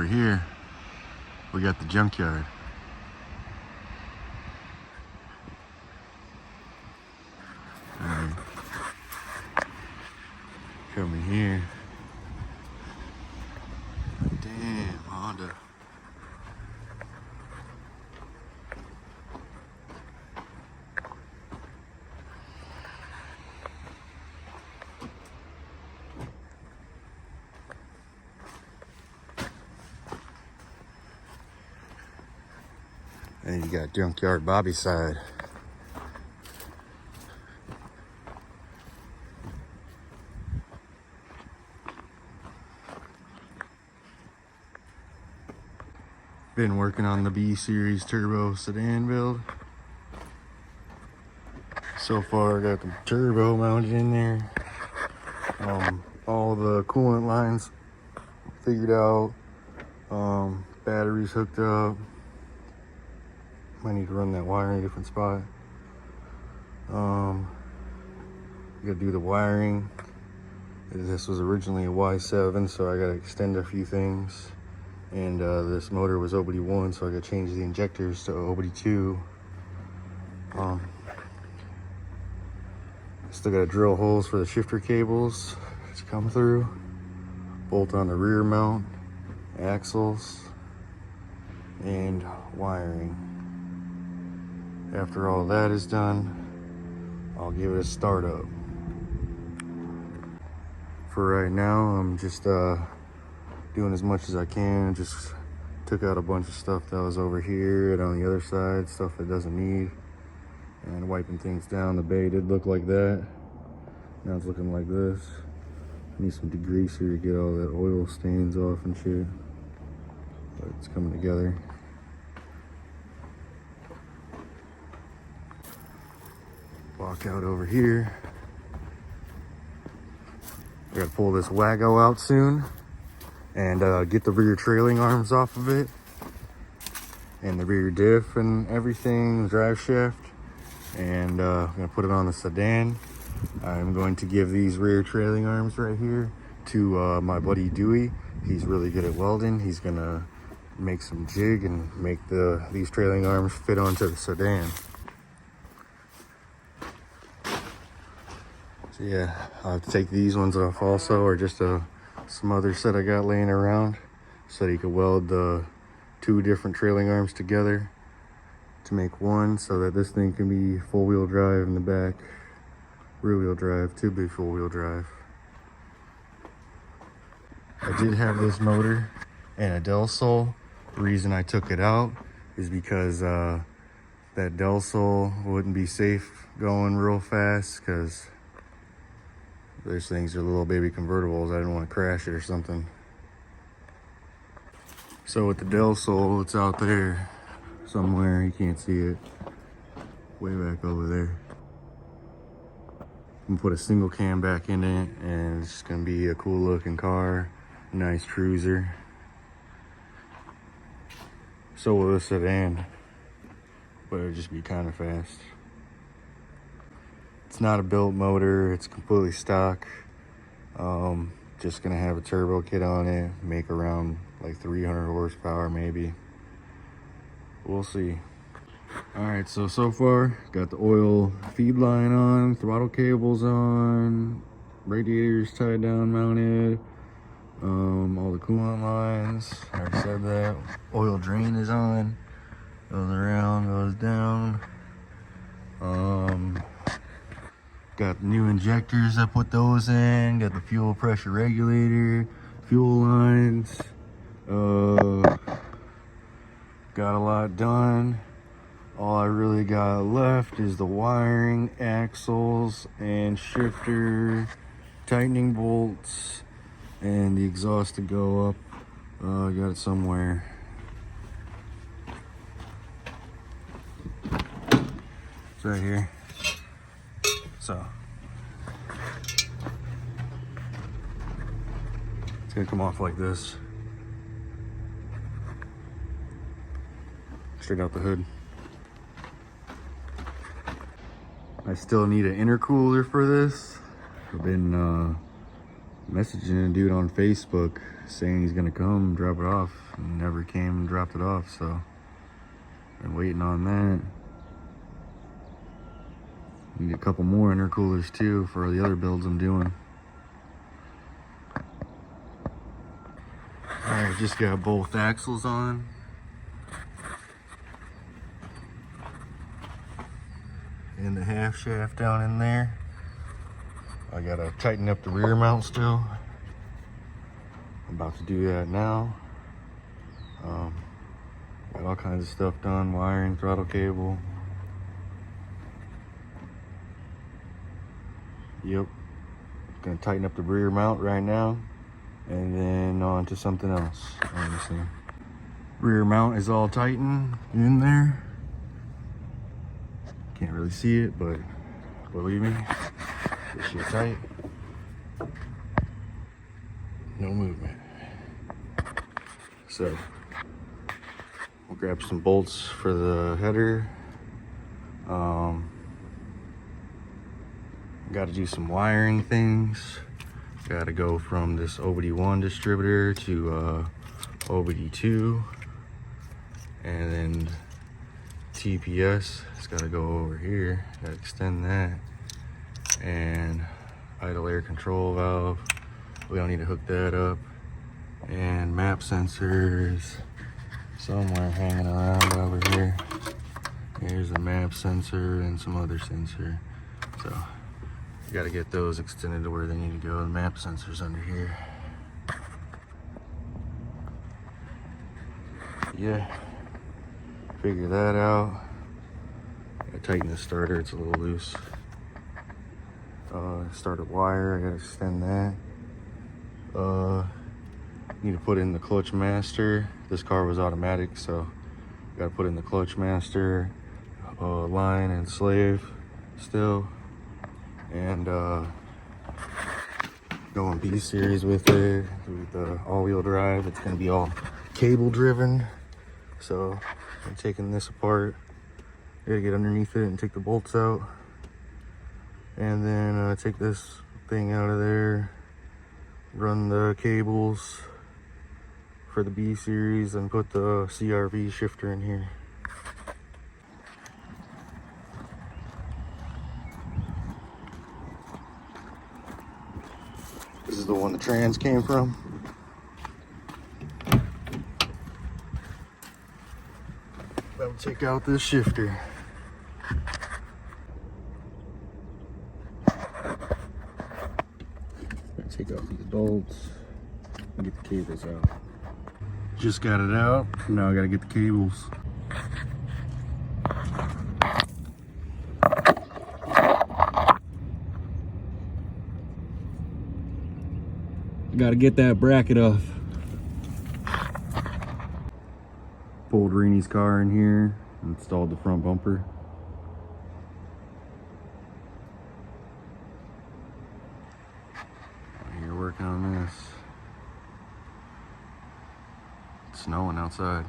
over here, we got the Junkyard. Alright. Come in here. Damn, Honda. And you got Junkyard Bobby's side. Been working on the B series turbo sedan build. So far I got the turbo mounted in there. All the coolant lines figured out. Batteries hooked up. Might need to run that wire in a different spot. Gotta do the wiring. This was originally a Y7, so I gotta extend a few things. And this motor was OBD1, so I gotta change the injectors to OBD2. Still gotta drill holes for the shifter cables to come through. Bolt on the rear mount, axles, and wiring. After all that is done, I'll give it a start up. For right now, I'm just doing as much as I can. Just took out a bunch of stuff that was over here and on the other side, stuff that doesn't need, and wiping things down. The bay did look like that. Now it's looking like this. I need some degreaser to get all that oil stains off and shit, but it's coming together. Walk out over here. I gotta pull this Wago out soon and get the rear trailing arms off of it, and the rear diff and everything, the drive shaft, and I'm gonna put it on the sedan. I'm going to give these rear trailing arms right here to my buddy Dewey. He's really good at welding. He's gonna make some jig and make these trailing arms fit onto the sedan. So yeah, I'll have to take these ones off also, or just some other set I got laying around, so that you could weld the two different trailing arms together to make one, so that this thing can be full-wheel drive in the back, rear-wheel drive to be full-wheel drive. I did have this motor and a Del Sol. The reason I took it out is because that Del Sol wouldn't be safe going real fast, because those things are little baby convertibles. I didn't want to crash it or something. So with the Del Sol, it's out there somewhere. You can't see it. Way back over there. I'm gonna put a single cam back in it, and it's gonna be a cool looking car. Nice cruiser. So will the sedan, but it'll just be kind of fast. It's not a built motor, it's completely stock. Just gonna have a turbo kit on it, make around like 300 horsepower maybe. We'll see. All right, so far, got the oil feed line on, throttle cables on, radiators tied down, mounted, all the coolant lines, I already said that. Oil drain is on, goes around, goes down. Got new injectors, I put those in, got the fuel pressure regulator, fuel lines, got a lot done. All I really got left is the wiring, axles, and shifter, tightening bolts, and the exhaust to go up. I got it somewhere. It's right here. So it's gonna come off like this, straight out the hood. I still need an intercooler for this. I've been messaging a dude on Facebook saying he's gonna come drop it off never came and dropped it off, so been waiting on that. Need a couple more intercoolers too for the other builds I'm doing. Alright, just got both axles on. And the half shaft down in there. I gotta tighten up the rear mount still. I'm about to do that now. Got all kinds of stuff done, wiring, throttle cable. Yep. Gonna tighten up the rear mount right now, and then on to something else. Let me see. Rear mount is all tightened in there. Can't really see it, but believe me, this shit tight. No movement. So we'll grab some bolts for the header. Got to do some wiring things. Got to go from this OBD1 distributor to OBD2, and then TPS. It's got to go over here. Got to extend that, and idle air control valve. We don't need to hook that up, and map sensors somewhere hanging around over here. Here's a map sensor and some other sensor. So you got to get those extended to where they need to go. The map sensor's under here. Yeah, figure that out. Gotta tighten the starter, it's a little loose. Starter wire, I gotta extend that. Need to put in the clutch master. This car was automatic, so gotta put in the clutch master, line and slave still, and going B series with it, with the all-wheel drive. It's gonna be all cable driven, so I'm taking this apart. Gotta get underneath it and take the bolts out, and then take this thing out of there, run the cables for the B series, and put the CRV shifter in here. This is the one the trans came from. About to take out this shifter. Take out these bolts and get the cables out. Just got it out. Now I gotta get the cables. Gotta get that bracket off. Pulled Reenie's car in here, installed the front bumper. Here working on this. It's snowing outside.